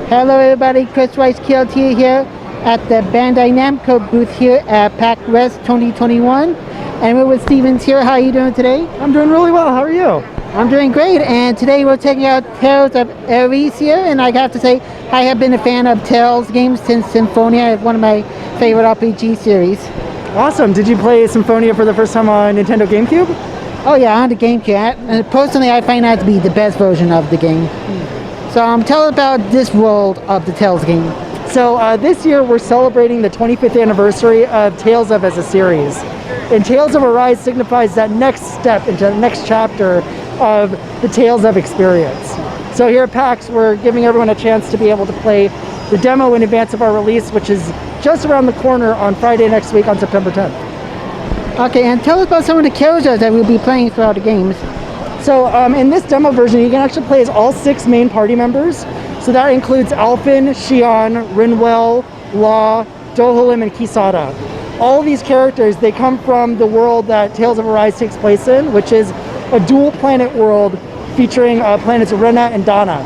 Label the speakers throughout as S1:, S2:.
S1: Hello everybody, Chris Rice Killatia here at the Bandai Namco booth here at PAX West 2021. And we're with Stevens here. How are you doing today?
S2: I'm doing really well. How are you?
S1: I'm doing great. And today we're checking out Tales of Aries here. And I have to say, I have been a fan of Tales games since Symphonia, one of my favorite RPG series.
S2: Awesome. Did you play Symphonia for the first time on Nintendo GameCube?
S1: Oh yeah, on the GameCube. Personally, I find that to be the best version of the game. So tell us about this world of the Tales game.
S2: So this year we're celebrating the 25th anniversary of Tales of as a series. And Tales of Arise signifies that next step into the next chapter of the Tales of experience. So here at PAX, we're giving everyone a chance to be able to play the demo in advance of our release, which is just around the corner on Friday next week on September 10th.
S1: Okay, and tell us about some of the characters that we'll be playing throughout the games.
S2: So in this demo version, you can actually play as all 6 main party members. So that includes Alphen, Xion, Rinwell, Law, Dohalim, and Kisada. All these characters, they come from the world that Tales of Arise takes place in, which is a dual planet world featuring planets Rena and Dana.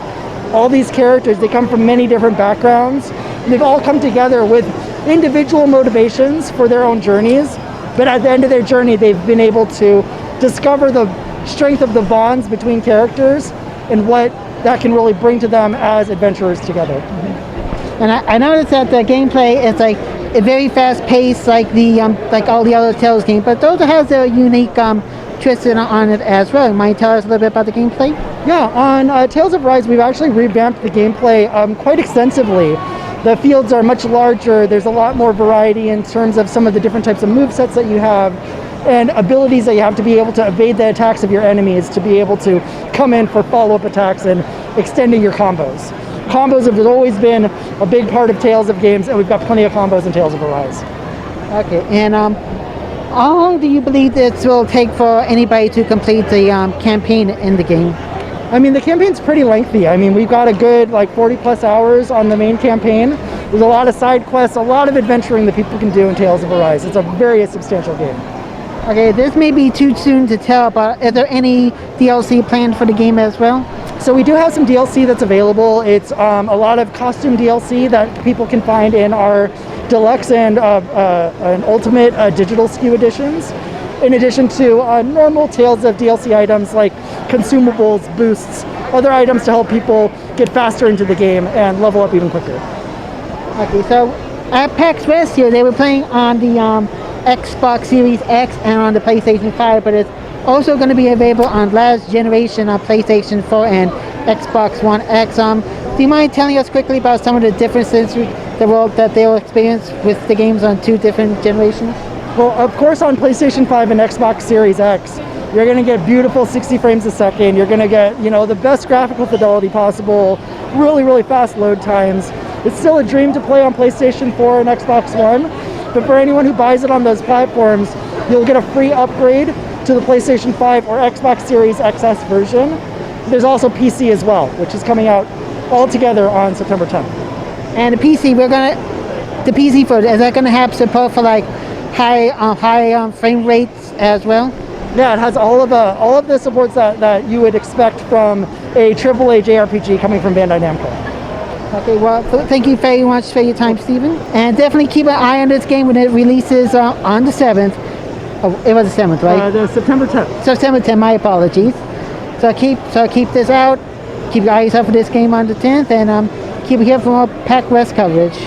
S2: All these characters, they come from many different backgrounds. They've all come together with individual motivations for their own journeys, but at the end of their journey, they've been able to discover the strength of the bonds between characters and what that can really bring to them as adventurers together.
S1: And I noticed that the gameplay is like a very fast pace, like all the other Tales games, but those has a unique twist on it as well. Might you tell us a little bit about the gameplay?
S2: Yeah, on Tales of Rise, we've actually revamped the gameplay quite extensively. The fields are much larger. There's a lot more variety in terms of some of the different types of movesets that you have and abilities that you have to be able to evade the attacks of your enemies, to be able to come in for follow-up attacks and extending your combos. Combos have always been a big part of Tales of games, and we've got plenty of combos in Tales of Arise.
S1: Okay, and how long do you believe this will take for anybody to complete the campaign in the game?
S2: I mean, the campaign's pretty lengthy. I mean, we've got a good 40 plus hours on the main campaign. There's a lot of side quests, a lot of adventuring that people can do in Tales of Arise. It's a very substantial game.
S1: Okay, this may be too soon to tell, but is there any DLC planned for the game as well?
S2: So we do have some DLC that's available. It's a lot of costume DLC that people can find in our deluxe and ultimate digital SKU editions, in addition to normal Tales of DLC items like consumables, boosts, other items to help people get faster into the game and level up even quicker.
S1: Okay, so at PAX West here, they were playing on the Xbox Series X and on the PlayStation 5, but it's also going to be available on last generation on PlayStation 4 and Xbox One X. Do you mind telling us quickly about some of the differences that they'll experience with the games on 2 different generations?
S2: Well, of course, on PlayStation 5 and Xbox Series X, you're going to get beautiful 60 frames a second. You're going to get, the best graphical fidelity possible, really fast load times. It's still a dream to play on PlayStation 4 and Xbox One, but for anyone who buys it on those platforms, you'll get a free upgrade to the PlayStation 5 or Xbox Series XS version. There's also PC as well, which is coming out all together on September 10th.
S1: And the PC, the PC for is that going to have support for high frame rates as well?
S2: Yeah, it has all of the supports that you would expect from a AAA JRPG coming from Bandai Namco.
S1: Okay, well, thank you very much for your time, Stephen. And definitely keep an eye on this game when it releases on the 7th. Oh, it was the 7th, right?
S2: The September 10th.
S1: September 10th, my apologies. So keep this out. Keep your eyes out for this game on the 10th, and keep here for more PAX West coverage.